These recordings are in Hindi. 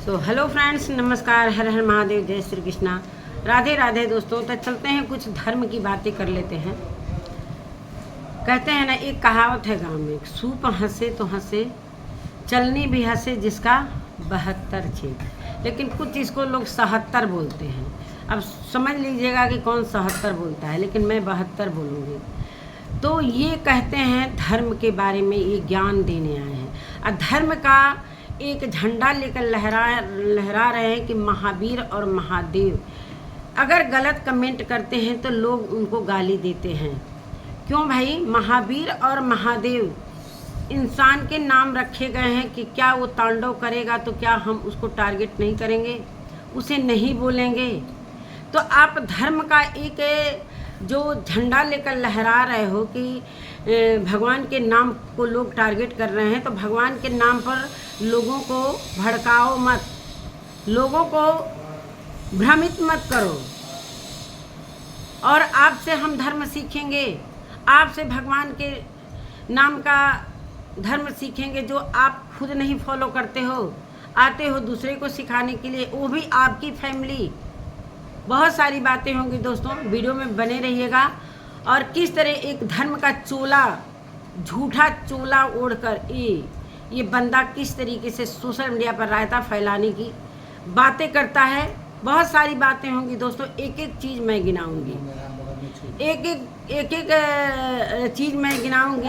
हेलो फ्रेंड्स, नमस्कार, हर हर महादेव, जय श्री कृष्णा, राधे राधे दोस्तों। तो चलते हैं, कुछ धर्म की बातें कर लेते हैं। कहते हैं ना, एक कहावत है गांव में, सूप हंसे तो हंसे, चलनी भी हंसे जिसका 72 छेद। लेकिन कुछ इसको लोग 77 बोलते हैं। अब समझ लीजिएगा कि कौन 77 बोलता है, लेकिन मैं 72 बोलूँगी। तो ये कहते हैं धर्म के बारे में, ये ज्ञान देने आए हैं। और धर्म का एक झंडा लेकर लहरा रहे हैं कि महावीर और महादेव। अगर गलत कमेंट करते हैं तो लोग उनको गाली देते हैं। क्यों भाई? महावीर और महादेव इंसान के नाम रखे गए हैं कि क्या वो तांडव करेगा तो क्या हम उसको टारगेट नहीं करेंगे, उसे नहीं बोलेंगे? तो आप धर्म का एक जो झंडा लेकर लहरा रहे हो कि भगवान के नाम को लोग टारगेट कर रहे हैं, तो भगवान के नाम पर लोगों को भड़काओ मत, लोगों को भ्रमित मत करो। और आपसे हम धर्म सीखेंगे, आपसे भगवान के नाम का धर्म सीखेंगे जो आप खुद नहीं फॉलो करते हो, आते हो दूसरे को सिखाने के लिए, वो भी आपकी फैमिली। बहुत सारी बातें होंगी दोस्तों, वीडियो में बने रहिएगा। और किस तरह एक धर्म का चोला, झूठा चोला ओढ़कर ये बंदा किस तरीके से सोशल मीडिया पर रायता फैलाने की बातें करता है। बहुत सारी बातें होंगी दोस्तों, एक एक चीज़ मैं गिनाऊंगी, एक चीज़ मैं गिनाऊंगी।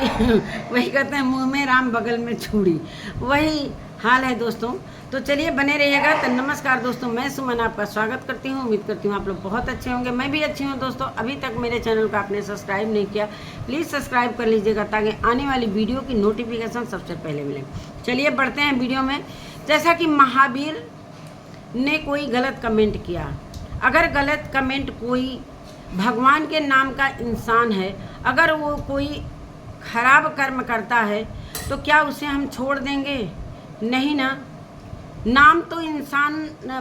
वही कहते हैं, मुंह में राम बगल में छुरी, वही हाल है दोस्तों। तो चलिए बने रहिएगा। तो नमस्कार दोस्तों, मैं सुमन आपका स्वागत करती हूँ। उम्मीद करती हूँ आप लोग बहुत अच्छे होंगे, मैं भी अच्छी हूँ दोस्तों। अभी तक मेरे चैनल को आपने सब्सक्राइब नहीं किया, प्लीज़ सब्सक्राइब कर लीजिएगा ताकि आने वाली वीडियो की नोटिफिकेशन सबसे पहले मिले। चलिए बढ़ते हैं वीडियो में। जैसा कि महावीर ने कोई गलत कमेंट किया, अगर गलत कमेंट कोई भगवान के नाम का इंसान है, अगर वो कोई खराब कर्म करता है तो क्या उसे हम छोड़ देंगे? नहीं ना। नाम तो इंसान,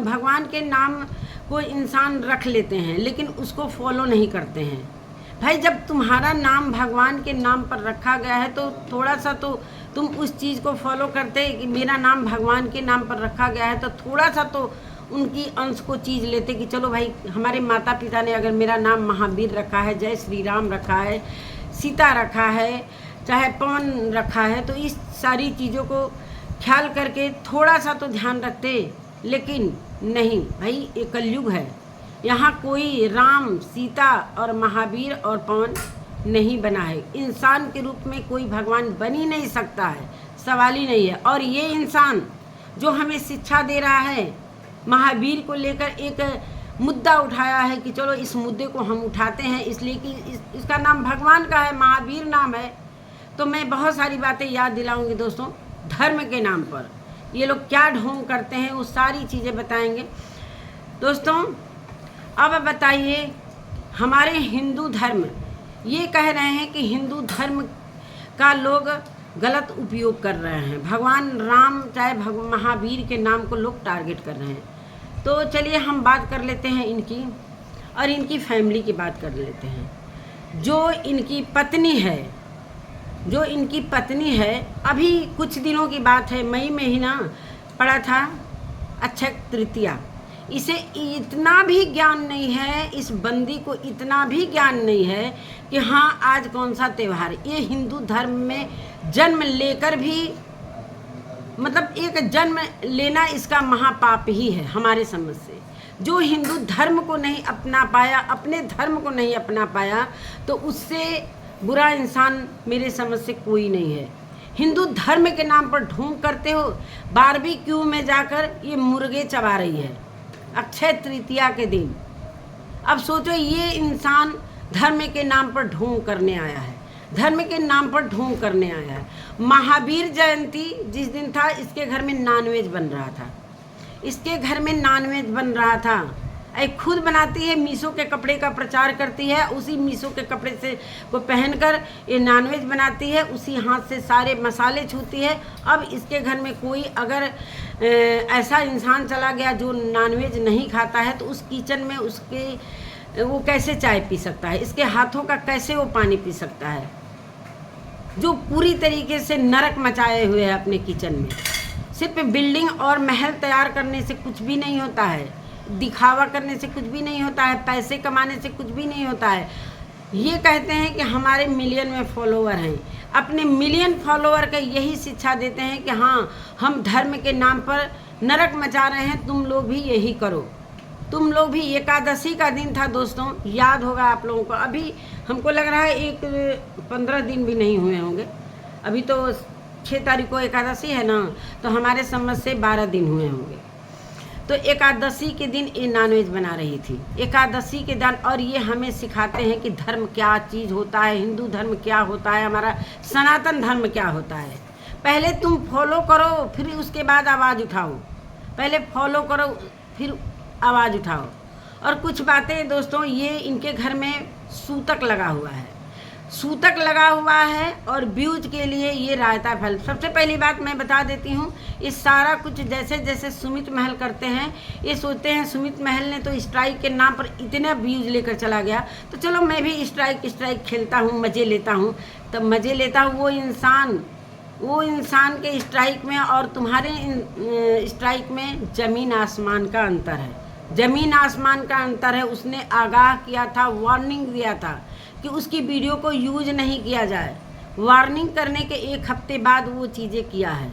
भगवान के नाम को इंसान रख लेते हैं लेकिन उसको फॉलो नहीं करते हैं। भाई, जब तुम्हारा नाम भगवान के नाम पर रखा गया है तो थोड़ा सा तो तुम उस चीज़ को फॉलो करते कि मेरा नाम भगवान के नाम पर रखा गया है, तो थोड़ा सा तो उनकी अंश को चीज़ लेते कि चलो भाई, हमारे माता पिता ने अगर मेरा नाम महावीर रखा है, जय श्री राम रखा है, सीता रखा है, चाहे पवन रखा है, तो इस सारी चीज़ों को ख्याल करके थोड़ा सा तो ध्यान रखते। लेकिन नहीं भाई, ये कलयुग है, यहाँ कोई राम, सीता और महावीर और पवन नहीं बना है। इंसान के रूप में कोई भगवान बन ही नहीं सकता है, सवाल ही नहीं है। और ये इंसान जो हमें शिक्षा दे रहा है, महावीर को लेकर एक मुद्दा उठाया है कि चलो इस मुद्दे को हम उठाते हैं इसलिए कि इसका नाम भगवान का है, महावीर नाम है। तो मैं बहुत सारी बातें याद दिलाऊंगी दोस्तों। धर्म के नाम पर ये लोग क्या ढोंग करते हैं, वो सारी चीज़ें बताएंगे दोस्तों। अब बताइए, हमारे हिंदू धर्म ये कह रहे हैं कि हिंदू धर्म का लोग गलत उपयोग कर रहे हैं, भगवान राम चाहे महावीर के नाम को लोग टारगेट कर रहे हैं। तो चलिए हम बात कर लेते हैं इनकी और इनकी फैमिली की बात कर लेते हैं। जो इनकी पत्नी है, अभी कुछ दिनों की बात है, मई में ही ना पड़ा था अक्षय तृतीया। इसे इतना भी ज्ञान नहीं है, इस बंदी को इतना भी ज्ञान नहीं है कि हाँ आज कौन सा त्यौहार। ये हिंदू धर्म में जन्म लेकर भी, मतलब एक जन्म लेना इसका महापाप ही है हमारे समझ से। जो हिंदू धर्म को नहीं अपना पाया, अपने धर्म को नहीं अपना पाया, तो उससे बुरा इंसान मेरे समझ से कोई नहीं है। हिंदू धर्म के नाम पर ढोंग करते हो, बारबेक्यू में जाकर ये मुर्गे चबा रही है अक्षय तृतीया के दिन। अब सोचो, ये इंसान धर्म के नाम पर ढोंग करने आया है, धर्म के नाम पर ढोंग करने आया है। महावीर जयंती जिस दिन था, इसके घर में नॉनवेज बन रहा था, इसके घर में नॉनवेज बन रहा था। एक खुद बनाती है, मीशो के कपड़े का प्रचार करती है, उसी मीशो के कपड़े से को पहनकर ये नॉनवेज बनाती है, उसी हाथ से सारे मसाले छूती है। अब इसके घर में कोई अगर ऐसा इंसान चला गया जो नॉनवेज नहीं खाता है, तो उस किचन में उसके वो कैसे चाय पी सकता है, इसके हाथों का कैसे वो पानी पी सकता है, जो पूरी तरीके से नरक मचाए हुए है अपने किचन में। सिर्फ बिल्डिंग और महल तैयार करने से कुछ भी नहीं होता है, दिखावा करने से कुछ भी नहीं होता है, पैसे कमाने से कुछ भी नहीं होता है। ये कहते हैं कि हमारे मिलियन में फॉलोवर हैं, अपने मिलियन फॉलोवर का यही शिक्षा देते हैं कि हाँ, हम धर्म के नाम पर नरक मचा रहे हैं, तुम लोग भी यही करो। तुम लोग भी, एकादशी का दिन था दोस्तों, याद होगा आप लोगों को। अभी हमको लग रहा है 15 दिन भी नहीं हुए होंगे, अभी तो 6 तारीख को एकादशी है ना, तो हमारे समझ से 12 दिन हुए होंगे। तो एकादशी के दिन ये नॉनवेज बना रही थी, एकादशी के दिन। और ये हमें सिखाते हैं कि धर्म क्या चीज़ होता है, हिंदू धर्म क्या होता है, हमारा सनातन धर्म क्या होता है। पहले तुम फॉलो करो, फिर उसके बाद आवाज़ उठाओ। पहले फॉलो करो, फिर आवाज़ उठाओ। और कुछ बातें दोस्तों, ये इनके घर में सूतक लगा हुआ है, सूतक लगा हुआ है और व्यूज के लिए ये रायता फैल। सबसे पहली बात मैं बता देती हूँ, ये सारा कुछ जैसे जैसे सुमित महल करते हैं, ये सोचते हैं सुमित महल ने तो स्ट्राइक के नाम पर इतना व्यूज लेकर चला गया, तो चलो मैं भी स्ट्राइक खेलता हूँ, मज़े लेता हूँ। तब मज़े लेता हूँ, वो इंसान के स्ट्राइक में और तुम्हारे स्ट्राइक में ज़मीन आसमान का अंतर है, ज़मीन आसमान का अंतर है। उसने आगाह किया था, वार्निंग दिया था कि उसकी वीडियो को यूज नहीं किया जाए। वार्निंग करने के 1 हफ्ते बाद वो चीज़ें किया है।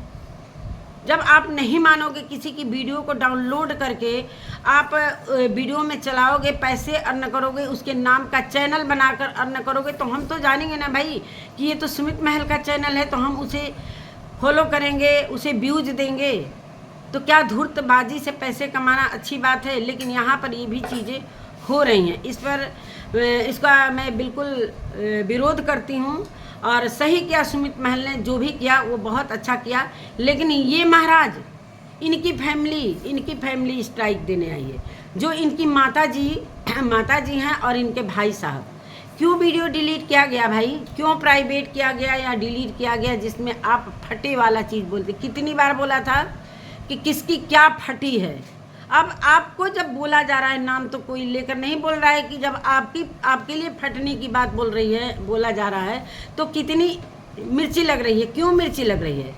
जब आप नहीं मानोगे, किसी की वीडियो को डाउनलोड करके आप वीडियो में चलाओगे, पैसे अर्न करोगे, उसके नाम का चैनल बनाकर अर्न करोगे, तो हम तो जानेंगे ना भाई कि ये तो सुमित महल का चैनल है, तो हम उसे फॉलो करेंगे, उसे व्यूज देंगे। तो क्या धूर्तबाजी से पैसे कमाना अच्छी बात है? लेकिन यहाँ पर ये भी चीज़ें हो रही हैं। इसका मैं बिल्कुल विरोध करती हूँ। और सही किया सुमित महल ने, जो भी किया वो बहुत अच्छा किया। लेकिन ये महाराज, इनकी फैमिली स्ट्राइक देने आई है। जो इनकी माता जी हैं और इनके भाई साहब, क्यों वीडियो डिलीट किया गया भाई? क्यों प्राइवेट किया गया या डिलीट किया गया, जिसमें आप फटे वाला चीज़ बोलते? कितनी बार बोला था कि किसकी क्या फटी है। अब आपको जब बोला जा रहा है, नाम तो कोई लेकर नहीं बोल रहा है, कि जब आपके लिए फटने की बात बोला जा रहा है, तो कितनी मिर्ची लग रही है? क्यों मिर्ची लग रही है?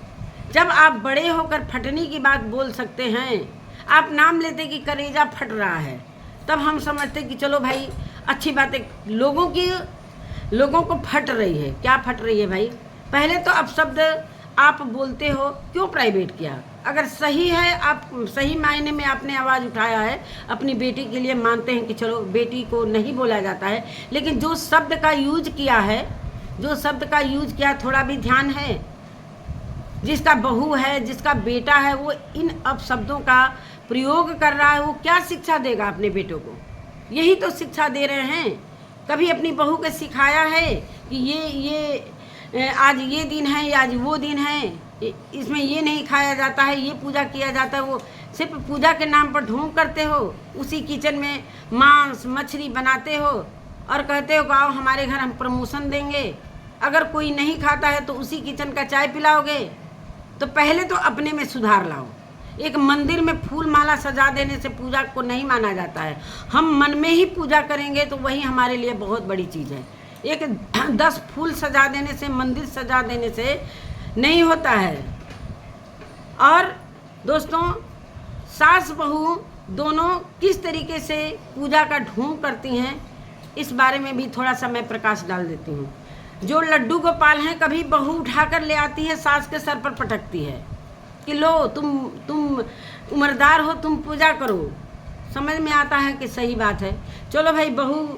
जब आप बड़े होकर फटने की बात बोल सकते हैं, आप नाम लेते कि कलेजा फट रहा है, तब हम समझते कि चलो भाई अच्छी बात है। लोगों को फट रही है। क्या फट रही है भाई? पहले तो अब शब्द आप बोलते हो, क्यों प्राइवेट किया? अगर सही है, आप सही मायने में आपने आवाज़ उठाया है अपनी बेटी के लिए, मानते हैं कि चलो बेटी को नहीं बोला जाता है, लेकिन जो शब्द का यूज किया थोड़ा भी ध्यान है। जिसका बहू है, जिसका बेटा है, वो इन अपशब्दों का प्रयोग कर रहा है, वो क्या शिक्षा देगा अपने बेटों को? यही तो शिक्षा दे रहे हैं। कभी अपनी बहू को सिखाया है कि ये आज ये दिन है या आज वो दिन है, इसमें ये नहीं खाया जाता है, ये पूजा किया जाता है? वो सिर्फ पूजा के नाम पर ढोंग करते हो, उसी किचन में मांस मछली बनाते हो और कहते हो आओ हमारे घर हम प्रमोशन देंगे। अगर कोई नहीं खाता है तो उसी किचन का चाय पिलाओगे। तो पहले तो अपने में सुधार लाओ। एक मंदिर में फूल माला सजा देने से पूजा को नहीं माना जाता है। हम मन में ही पूजा करेंगे तो वही हमारे लिए बहुत बड़ी चीज़ है। एक 10 फूल सजा देने से, मंदिर सजा देने से नहीं होता है। और दोस्तों, सास बहू दोनों किस तरीके से पूजा का ढोंग करती हैं, इस बारे में भी थोड़ा सा मैं प्रकाश डाल देती हूँ। जो लड्डू गोपाल हैं, कभी बहू उठाकर ले आती है, सास के सर पर पटकती है कि लो तुम उम्रदार हो, तुम पूजा करो। समझ में आता है कि सही बात है। चलो भाई, बहू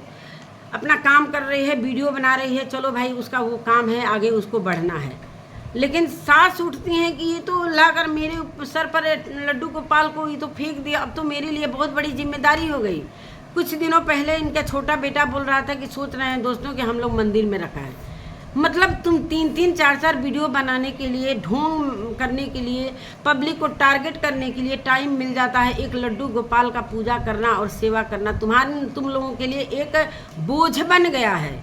अपना काम कर रही है, वीडियो बना रही है, चलो भाई उसका वो काम है, आगे उसको बढ़ना है। लेकिन सास उठती हैं कि ये तो लाकर मेरे सर पर लड्डू गोपाल को ये तो फेंक दिया, अब तो मेरे लिए बहुत बड़ी जिम्मेदारी हो गई। कुछ दिनों पहले इनका छोटा बेटा बोल रहा था कि सोच रहे हैं दोस्तों कि हम लोग मंदिर में रखा है। मतलब तुम 3-3, 4-4 वीडियो बनाने के लिए, ढोंग करने के लिए, पब्लिक को टारगेट करने के लिए टाइम मिल जाता है। एक लड्डू गोपाल का पूजा करना और सेवा करना तुम लोगों के लिए एक बोझ बन गया है,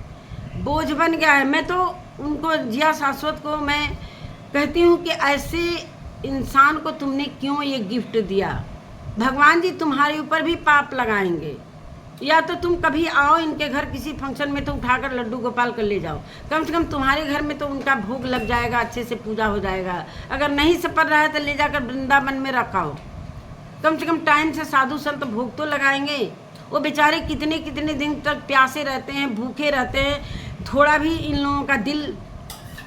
बोझ बन गया है। मैं तो उनको, जिया शाश्वत को मैं कहती हूँ कि ऐसे इंसान को तुमने क्यों ये गिफ्ट दिया? भगवान जी तुम्हारे ऊपर भी पाप लगाएंगे। या तो तुम कभी आओ इनके घर किसी फंक्शन में तो उठाकर लड्डू गोपाल कर ले जाओ, कम से कम तुम्हारे घर में तो उनका भोग लग जाएगा, अच्छे से पूजा हो जाएगा। अगर नहीं सपर रहा है तो ले जाकर वृंदावन में रखाओ, कम से कम टाइम से साधु संत भोग तो लगाएंगे। वो बेचारे कितने कितने दिन तक प्यासे रहते हैं, भूखे रहते हैं, थोड़ा भी इन लोगों का दिल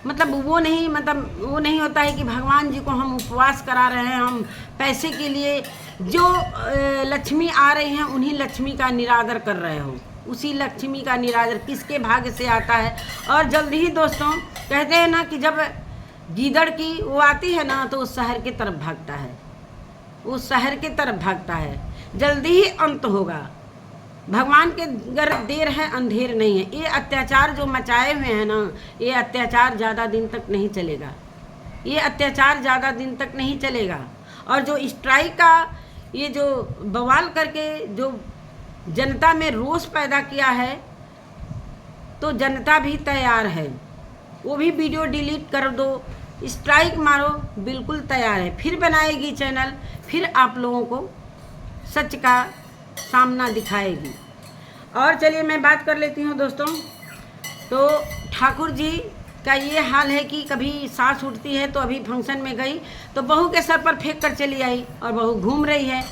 वो नहीं होता है कि भगवान जी को हम उपवास करा रहे हैं, हम पैसे के लिए जो लक्ष्मी आ रही हैं उन्हीं लक्ष्मी का निरादर कर रहे हो। उसी लक्ष्मी का निरादर किसके भाग्य से आता है। और जल्दी ही दोस्तों कहते हैं ना कि जब गीदड़ की वो आती है ना तो उस शहर की तरफ भागता है, उस शहर की तरफ भागता है। जल्दी ही अंत होगा। भगवान के अगर देर है अंधेर नहीं है। ये अत्याचार जो मचाए हुए हैं ना, ये अत्याचार ज़्यादा दिन तक नहीं चलेगा, ये अत्याचार ज़्यादा दिन तक नहीं चलेगा। और जो स्ट्राइक का ये जो बवाल करके जो जनता में रोष पैदा किया है, तो जनता भी तैयार है, वो भी वीडियो डिलीट कर दो, स्ट्राइक मारो, बिल्कुल तैयार है। फिर बनाएगी चैनल, फिर आप लोगों को सच का सामना दिखाएगी। और चलिए मैं बात कर लेती हूँ दोस्तों। तो ठाकुर जी का ये हाल है कि कभी सांस उठती है तो अभी फंक्शन में गई तो बहू के सर पर फेंक कर चली आई और बहू घूम रही है।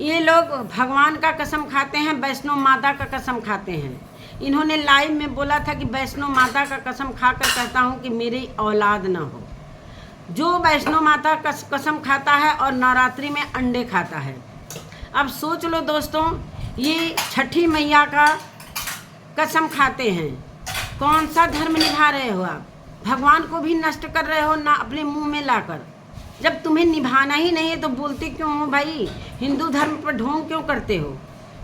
ये लोग भगवान का कसम खाते हैं, वैष्णो माता का कसम खाते हैं। इन्होंने लाइव में बोला था कि वैष्णो माता का कसम खाकर कहता हूँ कि मेरी औलाद ना हो। जो वैष्णो माता का कसम खाता है और नवरात्रि में अंडे खाता है। अब सोच लो दोस्तों, ये छठी मैया का कसम खाते हैं, कौन सा धर्म निभा रहे हो आप? भगवान को भी नष्ट कर रहे हो ना अपने मुंह में लाकर। जब तुम्हें निभाना ही नहीं है तो बोलते क्यों हो भाई? हिंदू धर्म पर ढोंग क्यों करते हो?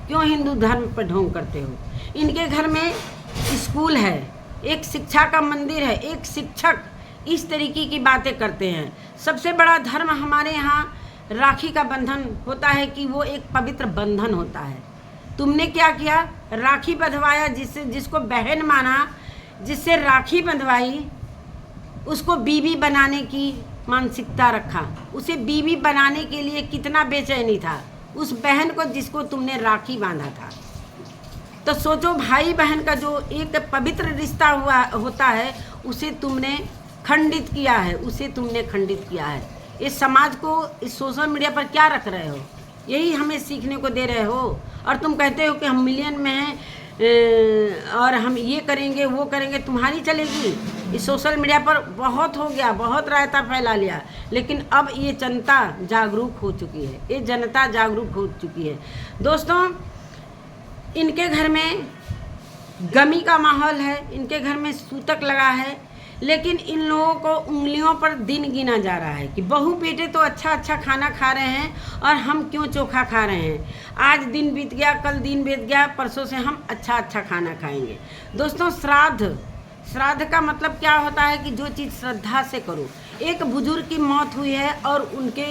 क्यों हिंदू धर्म पर ढोंग करते हो? इनके घर में स्कूल है, एक शिक्षा का मंदिर है, एक शिक्षक इस तरीके की बातें करते हैं। सबसे बड़ा धर्म हमारे यहाँ राखी का बंधन होता है कि वो एक पवित्र बंधन होता है। तुमने क्या किया? राखी बंधवाया, जिसको बहन माना, जिससे राखी बंधवाई, उसको बीवी बनाने की मानसिकता रखा। उसे बीवी बनाने के लिए कितना बेचैनी था उस बहन को जिसको तुमने राखी बांधा था। तो सोचो, भाई बहन का जो एक पवित्र रिश्ता होता है उसे तुमने खंडित किया है, उसे तुमने खंडित किया है। इस समाज को इस सोशल मीडिया पर क्या रख रहे हो? यही हमें सीखने को दे रहे हो। और तुम कहते हो कि हम मिलियन में हैं और हम ये करेंगे वो करेंगे। तुम्हारी चलेगी? इस सोशल मीडिया पर बहुत हो गया, बहुत रायता फैला लिया, लेकिन अब ये जनता जागरूक हो चुकी है, ये जनता जागरूक हो चुकी है। दोस्तों, इनके घर में गमी का माहौल है, इनके घर में सूतक लगा है, लेकिन इन लोगों को उंगलियों पर दिन गिना जा रहा है कि बहू बेटे तो अच्छा अच्छा खाना खा रहे हैं और हम क्यों चोखा खा रहे हैं। आज दिन बीत गया, कल दिन बीत गया, परसों से हम अच्छा अच्छा खाना खाएंगे। दोस्तों, श्राद्ध का मतलब क्या होता है कि जो चीज़ श्रद्धा से करो। एक बुजुर्ग की मौत हुई है और उनके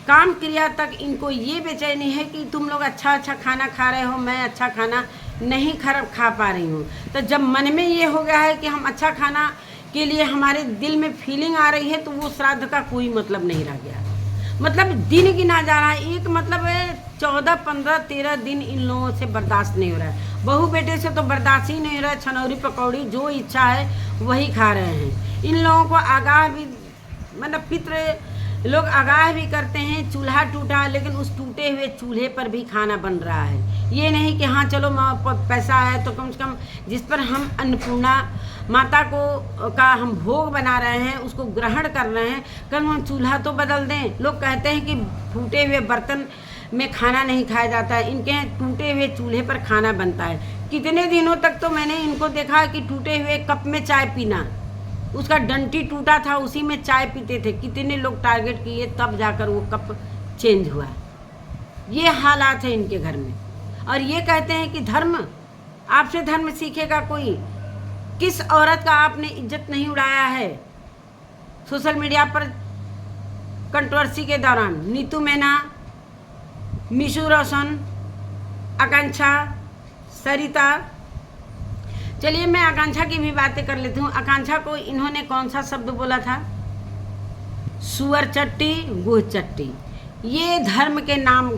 काम क्रिया तक इनको ये बेचैनी है कि तुम लोग अच्छा अच्छा खाना खा रहे हो, मैं अच्छा खाना नहीं खा पा रही हूँ। तो जब मन में ये हो गया है कि हम अच्छा खाना के लिए हमारे दिल में फीलिंग आ रही है तो वो श्राद्ध का कोई मतलब नहीं रह गया। दिन गिना जा रहा है। एक 14, 15, 13 दिन इन लोगों से बर्दाश्त नहीं हो रहा है। बहू बेटे से तो बर्दाश्त ही नहीं हो रहा है। छनौरी पकौड़ी जो इच्छा है वही खा रहे हैं। इन लोगों को आगाह भी पितृ लोग आगाह भी करते हैं। चूल्हा टूटा, लेकिन उस टूटे हुए चूल्हे पर भी खाना बन रहा है। ये नहीं कि हाँ चलो पैसा है तो कम से कम जिस पर हम अन्नपूर्णा माता का हम भोग बना रहे हैं उसको ग्रहण कर रहे हैं, कल हम चूल्हा तो बदल दें। लोग कहते हैं कि टूटे हुए बर्तन में खाना नहीं खाया जाता है, इनके यहाँ टूटे हुए चूल्हे पर खाना बनता है। कितने दिनों तक तो मैंने इनको देखा कि टूटे हुए कप में चाय पीना, उसका डंटी टूटा था उसी में चाय पीते थे। कितने लोग टारगेट किए तब जाकर वो कप चेंज हुआ। ये हालात है इनके घर में। और ये कहते हैं कि धर्म, आपसे धर्म सीखेगा कोई? किस औरत का आपने इज्जत नहीं उड़ाया है? सोशल मीडिया पर कंट्रोवर्सी के दौरान नीतू मेना, मिशू रोशन, आकांक्षा, सरिता। चलिए मैं आकांक्षा की भी बातें कर लेती हूँ। आकांक्षा को इन्होंने कौन सा शब्द बोला था? सुअर चट्टी, गुह चट्टी। ये धर्म के नाम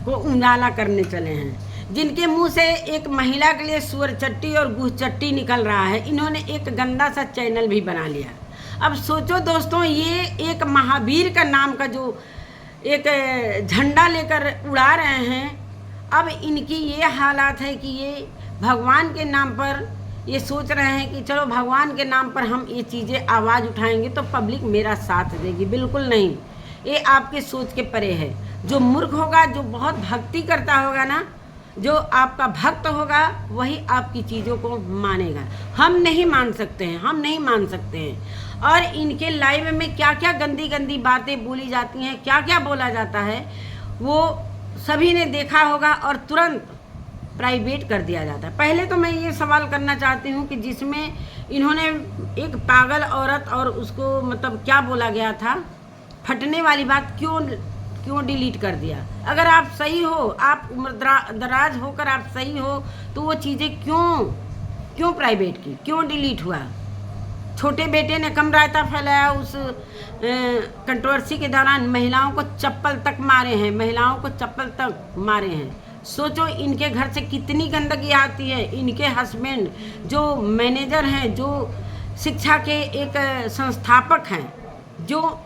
को उजाला करने चले हैं। जिनके मुंह से एक महिला के लिए सुअर चट्टी और गुह चट्टी निकल रहा है, इन्होंने एक गंदा सा चैनल भी बना लिया। अब सोचो दोस्तों, ये एक महावीर का नाम का जो एक झंडा लेकर उड़ा रहे हैं, अब इनकी ये हालात है कि ये भगवान के नाम पर ये सोच रहे हैं कि चलो भगवान के नाम पर हम ये चीज़ें आवाज़ उठाएंगे तो पब्लिक मेरा साथ देगी। बिल्कुल नहीं, ये आपके सोच के परे है। जो मूर्ख होगा, जो बहुत भक्ति करता होगा ना, जो आपका भक्त होगा, वही आपकी चीज़ों को मानेगा। हम नहीं मान सकते हैं, हम नहीं मान सकते हैं। और इनके लाइव में क्या क्या गंदी गंदी बातें बोली जाती हैं, क्या क्या बोला जाता है, वो सभी ने देखा होगा और तुरंत प्राइवेट कर दिया जाता है। पहले तो मैं ये सवाल करना चाहती हूँ कि जिसमें इन्होंने एक पागल औरत और उसको मतलब क्या बोला गया था, फटने वाली बात क्यों डिलीट कर दिया? अगर आप सही हो, आप उम्रदराज होकर आप सही हो, तो वो चीज़ें क्यों प्राइवेट की, क्यों डिलीट हुआ? छोटे बेटे ने कम रायता फैलाया, उस कंट्रोवर्सी के दौरान महिलाओं को चप्पल तक मारे हैं, महिलाओं को चप्पल तक मारे हैं। सोचो इनके घर से कितनी गंदगी आती है। इनके हस्बैंड जो मैनेजर हैं, जो शिक्षा के एक संस्थापक हैं, जो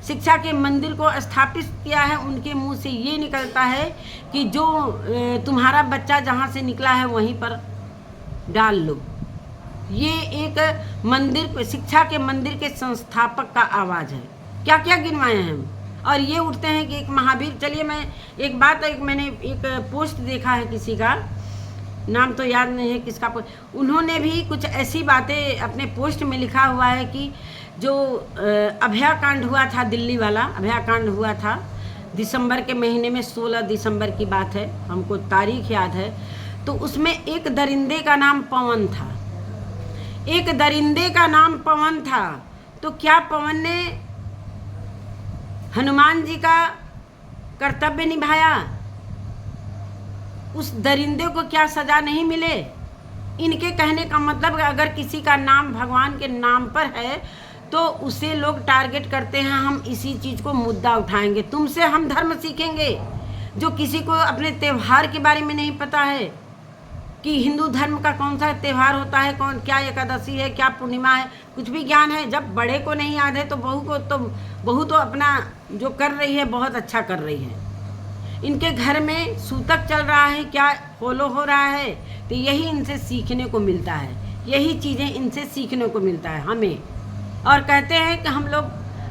शिक्षा के मंदिर को स्थापित किया है, उनके मुंह से ये निकलता है कि जो तुम्हारा बच्चा जहाँ से निकला है वहीं पर डाल लो। ये एक मंदिर, शिक्षा के मंदिर के संस्थापक का आवाज़ है। क्या क्या गिनवाए हैं हम। और ये उठते हैं कि एक महावीर। चलिए मैं एक बात, मैंने एक पोस्ट देखा है, किसी का नाम तो याद नहीं है किसका, उन्होंने भी कुछ ऐसी बातें अपने पोस्ट में लिखा हुआ है कि जो अभयाकांड हुआ था, दिल्ली वाला अभयाकांड हुआ था दिसंबर के महीने में, 16 दिसंबर की बात है, हमको तारीख याद है। तो उसमें एक दरिंदे का नाम पवन था, एक दरिंदे का नाम पवन था। तो क्या पवन ने हनुमान जी का कर्तव्य निभाया? उस दरिंदे को क्या सजा नहीं मिले? इनके कहने का मतलब अगर किसी का नाम भगवान के नाम पर है तो उसे लोग टारगेट करते हैं, हम इसी चीज़ को मुद्दा उठाएंगे, तुमसे हम धर्म सीखेंगे। जो किसी को अपने त्यौहार के बारे में नहीं पता है कि हिंदू धर्म का कौन सा त्यौहार होता है, कौन क्या एकादशी है, क्या पूर्णिमा है, कुछ भी ज्ञान है, जब बड़े को नहीं याद है तो बहू तो अपना जो कर रही है बहुत अच्छा कर रही है। इनके घर में सूतक चल रहा है, क्या फॉलो हो रहा है, तो यही इनसे सीखने को मिलता है, यही चीज़ें इनसे सीखने को मिलता है हमें। और कहते हैं कि हम लोग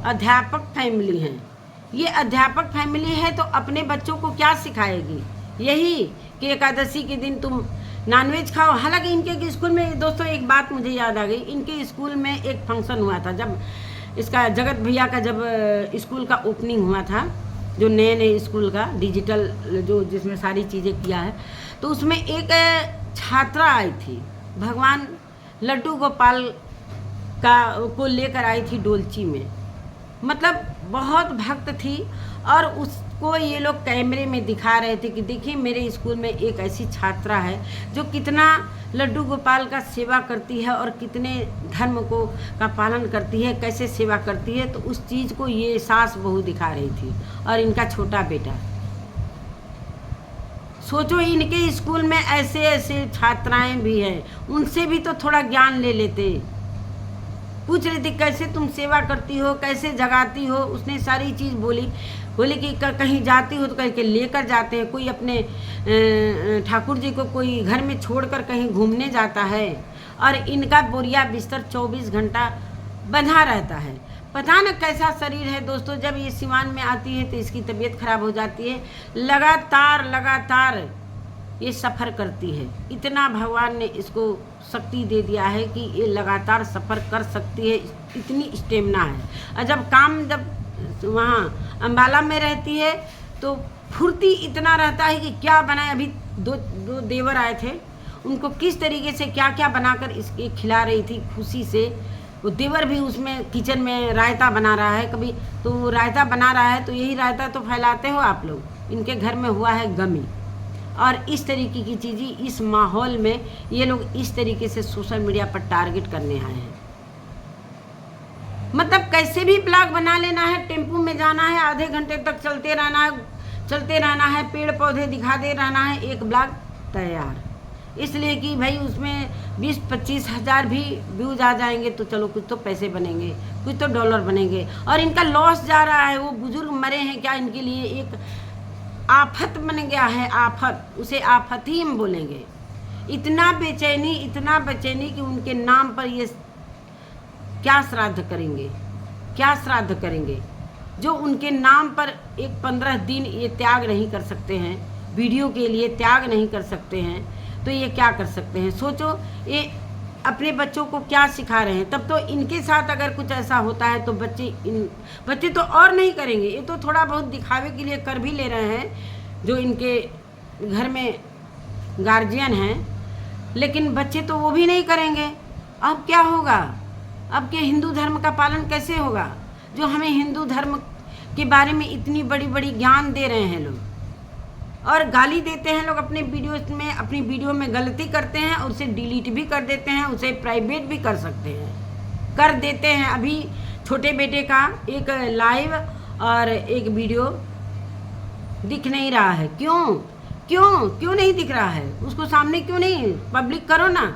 अध्यापक फैमिली हैं। ये अध्यापक फैमिली है तो अपने बच्चों को क्या सिखाएगी? यही कि एकादशी के दिन तुम नॉनवेज खाओ। हालांकि इनके स्कूल में दोस्तों एक बात मुझे याद आ गई, इनके स्कूल में एक फंक्शन हुआ था, जब इसका जगत भैया का जब स्कूल का ओपनिंग हुआ था, जो नए स्कूल का डिजिटल जो जिसमें सारी चीज़ें किया है, तो उसमें एक छात्रा आई थी, भगवान लड्डू गोपाल को लेकर आई थी डोलची में, मतलब बहुत भक्त थी। और उसको ये लोग कैमरे में दिखा रहे थे कि देखिए मेरे स्कूल में एक ऐसी छात्रा है जो कितना लड्डू गोपाल का सेवा करती है और कितने धर्म का पालन करती है, कैसे सेवा करती है। तो उस चीज़ को ये सास बहू दिखा रही थी और इनका छोटा बेटा। सोचो इनके स्कूल में ऐसे ऐसे छात्राएं भी हैं, उनसे भी तो थोड़ा ज्ञान ले लेते। पूछ रही थी कैसे तुम सेवा करती हो, कैसे जगाती हो, उसने सारी चीज़ बोली कि कहीं जाती हो तो कहीं के लेकर जाते हैं, कोई अपने ठाकुर जी को कोई घर में छोड़कर कहीं घूमने जाता है, और इनका बोरिया बिस्तर 24 घंटा बंधा रहता है। पता न कैसा शरीर है दोस्तों। जब ये सिवान में आती है तो इसकी तबीयत खराब हो जाती है, लगातार ये सफ़र करती है। इतना भगवान ने इसको शक्ति दे दिया है कि ये लगातार सफ़र कर सकती है, इतनी स्टेमिना है। और जब वहाँ अम्बाला में रहती है तो फुर्ती इतना रहता है कि क्या बनाए। अभी दो देवर आए थे, उनको किस तरीके से क्या क्या बनाकर इसके खिला रही थी खुशी से। वो देवर भी उसमें किचन में रायता बना रहा है, कभी तो रायता बना रहा है तो यही रायता तो फैलाते हो आप लोग। इनके घर में हुआ है गमी, और इस तरीके की चीज़ें इस माहौल में ये लोग इस तरीके से सोशल मीडिया पर टारगेट करने आए हैं। मतलब कैसे भी ब्लॉग बना लेना है, टेम्पू में जाना है, आधे घंटे तक चलते रहना है, पेड़ पौधे दिखा दे रहना है, एक ब्लॉग तैयार। इसलिए कि भाई उसमें 20-25 हज़ार भी व्यूज आ जाएंगे तो चलो कुछ तो पैसे बनेंगे, कुछ तो डॉलर बनेंगे। और इनका लॉस जा रहा है, वो बुजुर्ग मरे हैं क्या, इनके लिए एक आफत बन गया है, आफत, उसे आफत ही हम बोलेंगे। इतना बेचैनी कि उनके नाम पर ये क्या श्राद्ध करेंगे, क्या श्राद्ध करेंगे। जो उनके नाम पर एक 15 दिन ये त्याग नहीं कर सकते हैं, वीडियो के लिए त्याग नहीं कर सकते हैं, तो ये क्या कर सकते हैं। सोचो ये अपने बच्चों को क्या सिखा रहे हैं। तब तो इनके साथ अगर कुछ ऐसा होता है तो बच्चे तो और नहीं करेंगे। ये तो थोड़ा बहुत दिखावे के लिए कर भी ले रहे हैं जो इनके घर में गार्जियन हैं, लेकिन बच्चे तो वो भी नहीं करेंगे। अब क्या होगा, अब के हिंदू धर्म का पालन कैसे होगा, जो हमें हिंदू धर्म के बारे में इतनी बड़ी बड़ी ज्ञान दे रहे हैं लोग, और गाली देते हैं लोग अपने अपनी वीडियो में गलती करते हैं और उसे डिलीट भी कर देते हैं, उसे प्राइवेट भी कर सकते हैं, कर देते हैं। अभी छोटे बेटे का एक लाइव और एक वीडियो दिख नहीं रहा है। क्यों नहीं दिख रहा है, उसको सामने क्यों नहीं पब्लिक करो ना,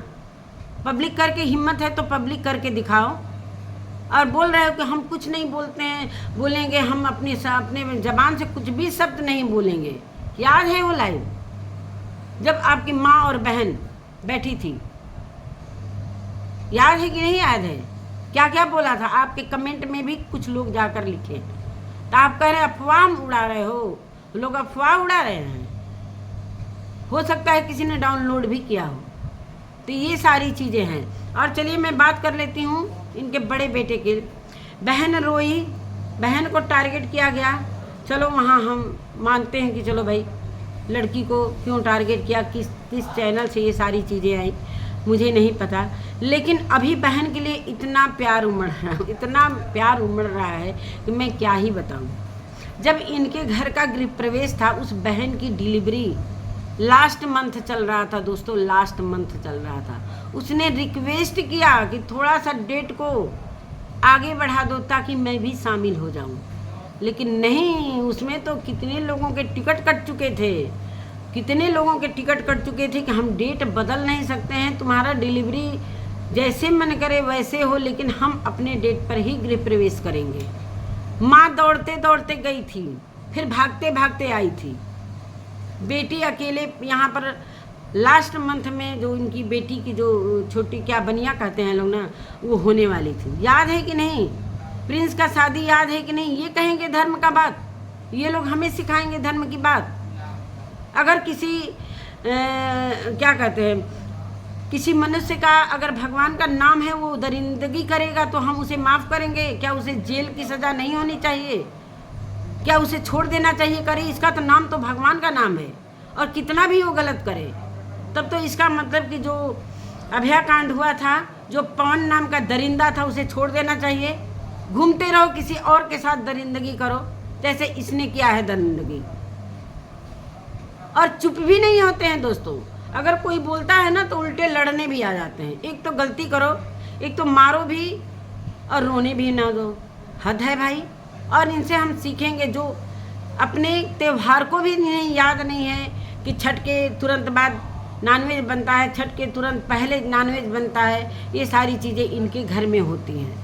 पब्लिक करके, हिम्मत है तो पब्लिक करके दिखाओ। और बोल रहे हो कि हम कुछ नहीं बोलते हैं, बोलेंगे हम अपने ज़बान से कुछ भी शब्द नहीं बोलेंगे। याद है वो लाइव जब आपकी माँ और बहन बैठी थी, याद है कि नहीं याद है, क्या क्या बोला था। आपके कमेंट में भी कुछ लोग जाकर लिखे, तो आप कह रहे हैं अफवाह उड़ा रहे हो, लोग अफवाह उड़ा रहे हैं। हो सकता है किसी ने डाउनलोड भी किया हो। तो ये सारी चीज़ें हैं। और चलिए मैं बात कर लेती हूँ इनके बड़े बेटे की। बहन रोई, बहन को टारगेट किया गया। चलो वहाँ हम मानते हैं कि चलो भाई लड़की को क्यों टारगेट किया, किस चैनल से ये सारी चीज़ें आई मुझे नहीं पता, लेकिन अभी बहन के लिए इतना प्यार उमड़ रहा है कि मैं क्या ही बताऊँ। जब इनके घर का गृह प्रवेश था, उस बहन की डिलीवरी लास्ट मंथ चल रहा था दोस्तों, लास्ट मंथ चल रहा था। उसने रिक्वेस्ट किया कि थोड़ा सा डेट को आगे बढ़ा दो ताकि मैं भी शामिल हो जाऊं, लेकिन नहीं, उसमें तो कितने लोगों के टिकट कट चुके थे कि हम डेट बदल नहीं सकते हैं, तुम्हारा डिलीवरी जैसे मन करे वैसे हो, लेकिन हम अपने डेट पर ही गृह प्रवेश करेंगे। माँ दौड़ते दौड़ते गई थी, फिर भागते भागते आई थी। बेटी अकेले यहाँ पर लास्ट मंथ में जो इनकी बेटी की जो छोटी क्या बनिया कहते हैं लोग ना, वो होने वाली थी। याद है कि नहीं, प्रिंस का शादी याद है कि नहीं। ये कहेंगे धर्म का बात, ये लोग हमें सिखाएंगे धर्म की बात। अगर किसी क्या कहते हैं, किसी मनुष्य का अगर भगवान का नाम है वो दरिंदगी करेगा तो हम उसे माफ़ करेंगे क्या? उसे जेल की सज़ा नहीं होनी चाहिए क्या? उसे छोड़ देना चाहिए? करे, इसका तो नाम तो भगवान का नाम है, और कितना भी वो गलत करे तब तो इसका मतलब कि जो अभयाकांड हुआ था, जो पवन नाम का दरिंदा था, उसे छोड़ देना चाहिए। घूमते रहो, किसी और के साथ दरिंदगी करो जैसे इसने किया है दरिंदगी, और चुप भी नहीं होते हैं दोस्तों। अगर कोई बोलता है ना तो उल्टे लड़ने भी आ जाते हैं। एक तो गलती करो, एक तो मारो भी और रोने भी ना दो। हद है भाई। और इनसे हम सीखेंगे जो अपने त्यौहार को भी नहीं याद नहीं है कि छठ के तुरंत बाद नॉनवेज बनता है, छठ के तुरंत पहले नॉनवेज बनता है। ये सारी चीज़ें इनके घर में होती हैं।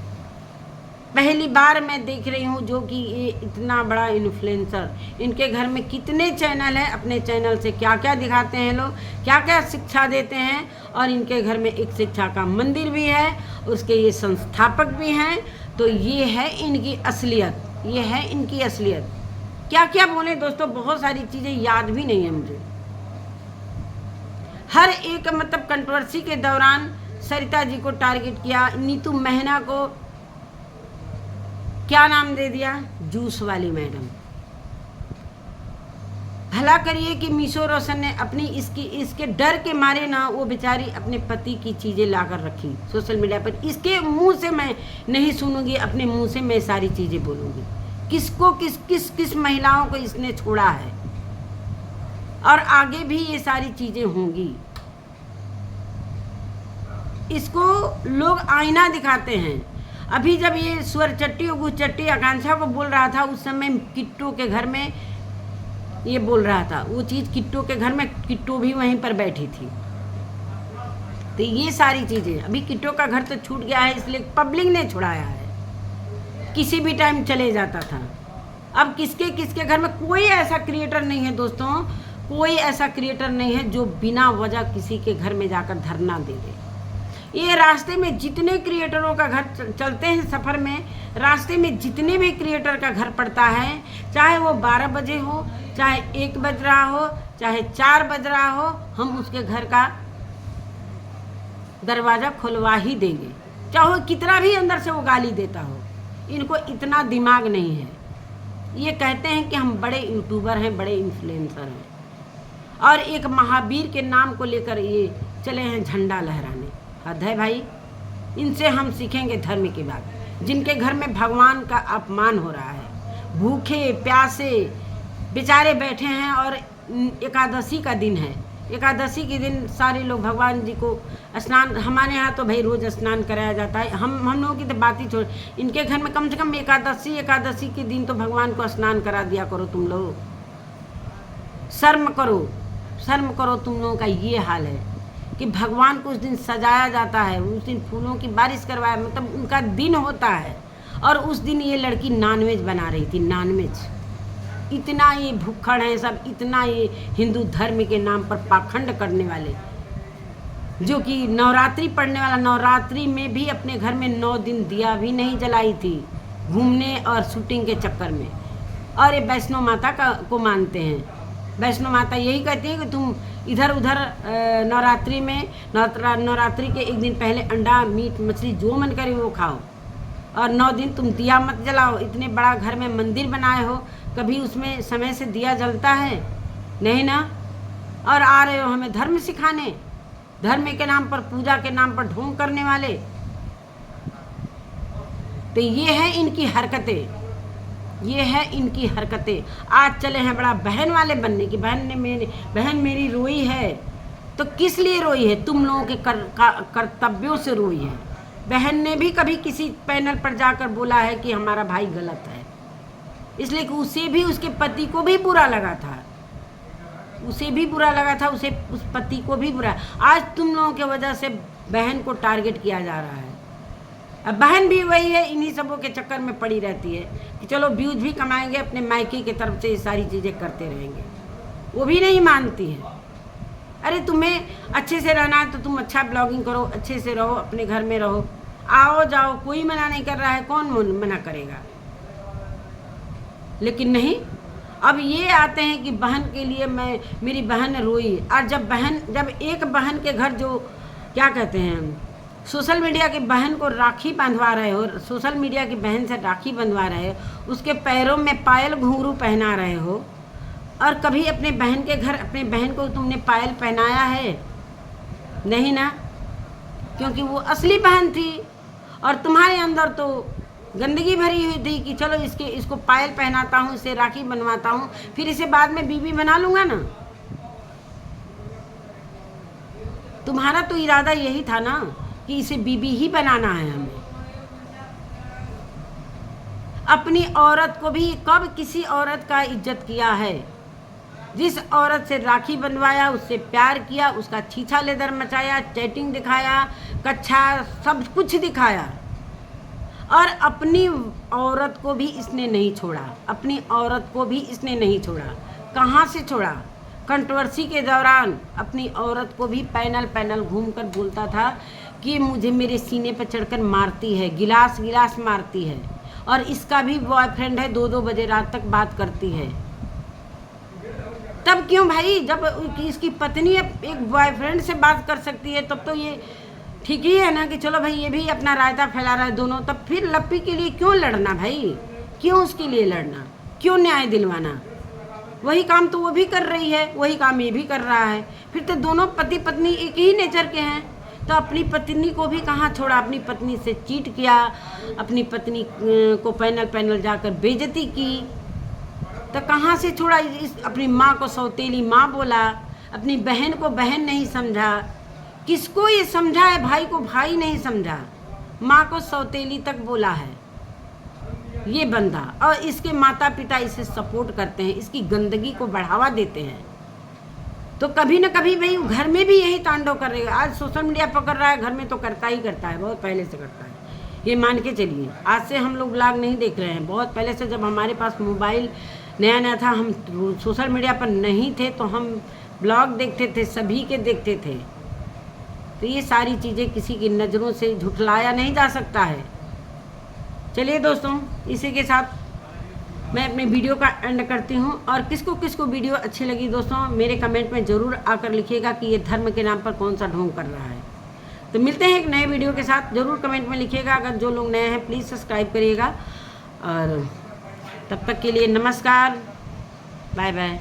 पहली बार मैं देख रही हूँ जो कि ये इतना बड़ा इन्फ्लुएंसर, इनके घर में कितने चैनल हैं, अपने चैनल से क्या क्या दिखाते हैं लोग, क्या क्या शिक्षा देते हैं। और इनके घर में एक शिक्षा का मंदिर भी है, उसके ये संस्थापक भी हैं। तो ये है इनकी असलियत, ये है इनकी असलियत। क्या क्या बोले दोस्तों, बहुत सारी चीज़ें याद भी नहीं है मुझे। हर एक मतलब कंट्रोवर्सी के दौरान सरिता जी को टारगेट किया, नीतू महना को क्या नाम दे दिया, जूस वाली मैडम। भला करिए कि मीशो रोशन ने अपनी इसके डर के मारे ना वो बेचारी अपने पति की चीज़ें लाकर रखी सोशल मीडिया पर। इसके मुंह से मैं नहीं सुनूंगी, अपने मुंह से मैं सारी चीज़ें बोलूँगी। किसको किस महिलाओं को इसने छोड़ा है, और आगे भी ये सारी चीज़ें होंगी। इसको लोग आईना दिखाते हैं। अभी जब ये स्वर चट्टी और गुच चट्टी आकांक्षा को बोल रहा था, उस समय किट्टू के घर में ये बोल रहा था। वो चीज़ किट्टू के घर में, किट्टू भी वहीं पर बैठी थी। तो ये सारी चीज़ें, अभी किट्टू का घर तो छूट गया है इसलिए पब्लिक ने छुड़ाया है, किसी भी टाइम चले जाता था। अब किसके किसके घर में कोई ऐसा क्रिएटर नहीं है दोस्तों, कोई ऐसा क्रिएटर नहीं है जो बिना वजह किसी के घर में जाकर धरना दे दे। ये रास्ते में जितने क्रिएटरों का घर चलते हैं सफ़र में, रास्ते में जितने भी क्रिएटर का घर पड़ता है, चाहे वो 12 बजे हो, चाहे 1 बज रहा हो, चाहे 4 बज रहा हो, हम उसके घर का दरवाज़ा खुलवा ही देंगे, चाहे कितना भी अंदर से वो गाली देता हो। इनको इतना दिमाग नहीं है। ये कहते हैं कि हम बड़े यूट्यूबर हैं, बड़े इन्फ्लुएंसर हैं, और एक महावीर के नाम को लेकर ये चले हैं झंडा लहराने। हद है भाई, इनसे हम सीखेंगे धर्म की बात। जिनके घर में भगवान का अपमान हो रहा है, भूखे प्यासे बेचारे बैठे हैं, और एकादशी का दिन है, एकादशी के दिन सारे लोग भगवान जी को स्नान, हमारे यहाँ तो भाई रोज़ स्नान कराया जाता है, हम लोगों की तो बात ही छोड़, इनके घर में कम से कम एकादशी के दिन तो भगवान को स्नान करा दिया करो तुम लोग। शर्म करो, शर्म करो। तुम लोगों का ये हाल है कि भगवान को उस दिन सजाया जाता है, उस दिन फूलों की बारिश करवाया, मतलब उनका दिन होता है, और उस दिन ये लड़की नॉनवेज बना रही थी, नॉनवेज। इतना ये भुक्खड़ हैं सब, इतना ये हिंदू धर्म के नाम पर पाखंड करने वाले, जो कि नवरात्रि पढ़ने वाला, नवरात्रि में भी अपने घर में 9 दिन दिया भी नहीं जलाई थी, घूमने और शूटिंग के चक्कर में। और ये वैष्णो माता को मानते हैं। वैष्णो माता यही कहती है कि तुम इधर उधर नवरात्रि में, नवरात्रि के 1 दिन पहले अंडा मीट मछली जो मन करे वो खाओ, और 9 दिन तुम दिया मत जलाओ। इतने बड़ा घर में मंदिर बनाए हो, कभी उसमें समय से दिया जलता है नहीं ना? और आ रहे हो हमें धर्म सिखाने, धर्म के नाम पर, पूजा के नाम पर ढोंग करने वाले। तो ये है इनकी हरकतें, ये है इनकी हरकतें। आज चले हैं बड़ा बहन वाले बनने की। बहन मेरी रोई है, तो किस लिए रोई है? तुम लोगों के कर्तव्यों से रोई है। बहन ने भी कभी किसी पैनल पर जाकर बोला है कि हमारा भाई गलत है, इसलिए कि उसे भी, उसके पति को भी बुरा लगा था, उसे भी बुरा लगा था, उसे, उस पति को भी बुरा। आज तुम लोगों की वजह से बहन को टारगेट किया जा रहा है। अब बहन भी वही है, इन्हीं सबों के चक्कर में पड़ी रहती है कि चलो व्यूज भी कमाएंगे, अपने मायके की तरफ से ये सारी चीज़ें करते रहेंगे। वो भी नहीं मानती है। अरे तुम्हें अच्छे से रहना है तो तुम अच्छा ब्लॉगिंग करो, अच्छे से रहो, अपने घर में रहो, आओ जाओ, कोई मना नहीं कर रहा है, कौन मना करेगा? लेकिन नहीं, अब ये आते हैं कि बहन के लिए मेरी बहन रोई। और जब एक बहन के घर, जो क्या कहते हैं, सोशल मीडिया की बहन को राखी बंधवा रहे हो, सोशल मीडिया की बहन से राखी बंधवा रहे हो, उसके पैरों में पायल घुंघरू पहना रहे हो, और कभी अपने बहन के घर अपने बहन को तुमने पायल पहनाया है? नहीं ना, क्योंकि वो असली बहन थी, और तुम्हारे अंदर तो गंदगी भरी हुई थी कि चलो इसको पायल पहनाता हूँ, इसे राखी बनवाता हूँ, फिर इसे बाद में बीबी बना लूँगा ना। तुम्हारा तो इरादा यही था ना कि इसे बीबी ही बनाना है हमें। अपनी औरत को भी कब किसी औरत का इज्जत किया है? जिस औरत से राखी बनवाया, उससे प्यार किया, उसका छीछा लेदर मचाया, चैटिंग दिखाया, कच्छा सब कुछ दिखाया, और अपनी औरत को भी इसने नहीं छोड़ा, अपनी औरत को भी इसने नहीं छोड़ा। कहाँ से छोड़ा? कंट्रोवर्सी के दौरान अपनी औरत को भी पैनल घूमकर बोलता था कि मुझे मेरे सीने पर चढ़कर मारती है, गिलास मारती है, और इसका भी बॉयफ्रेंड है, 2-2 बजे रात तक बात करती है। तब क्यों भाई? जब इसकी पत्नी एक बॉयफ्रेंड से बात कर सकती है तब तो ये ठीक ही है ना कि चलो भाई ये भी अपना रायता फैला रहा है दोनों। तब फिर लप्पी के लिए क्यों लड़ना भाई? क्यों उसके लिए लड़ना? क्यों न्याय दिलवाना? वही काम तो वो भी कर रही है, वही काम ये भी कर रहा है। फिर तो दोनों पति पत्नी एक ही नेचर के हैं। तो अपनी पत्नी को भी कहाँ छोड़ा? अपनी पत्नी से चीट किया, अपनी पत्नी को पैनल जाकर बेइज्जती की, तो कहाँ से छोड़ा? अपनी माँ को सौतेली माँ बोला, अपनी बहन को बहन नहीं समझा। किसको ये समझा है? भाई को भाई नहीं समझा, माँ को सौतेली तक बोला है। ये बंदा, और इसके माता पिता इसे सपोर्ट करते हैं, इसकी गंदगी को बढ़ावा देते हैं, तो कभी ना कभी भाई घर में भी यही तांडव करेगा। आज सोशल मीडिया पकड़ रहा है, घर में तो करता ही करता है, बहुत पहले से करता है, ये मान के चलिए। आज से हम लोग ब्लॉग नहीं देख रहे हैं, बहुत पहले से जब हमारे पास मोबाइल नया नया था, हम सोशल मीडिया पर नहीं थे, तो हम ब्लॉग देखते थे, सभी के देखते थे। तो ये सारी चीज़ें किसी की नज़रों से झुठलाया नहीं जा सकता है। चलिए दोस्तों, इसी के साथ मैं अपने वीडियो का एंड करती हूँ। और किसको किसको वीडियो अच्छी लगी दोस्तों, मेरे कमेंट में ज़रूर आकर लिखिएगा कि ये धर्म के नाम पर कौन सा ढोंग कर रहा है। तो मिलते हैं एक नए वीडियो के साथ, ज़रूर कमेंट में लिखिएगा। अगर जो लोग नए हैं प्लीज़ सब्सक्राइब करिएगा। और तब तक के लिए नमस्कार, बाय बाय।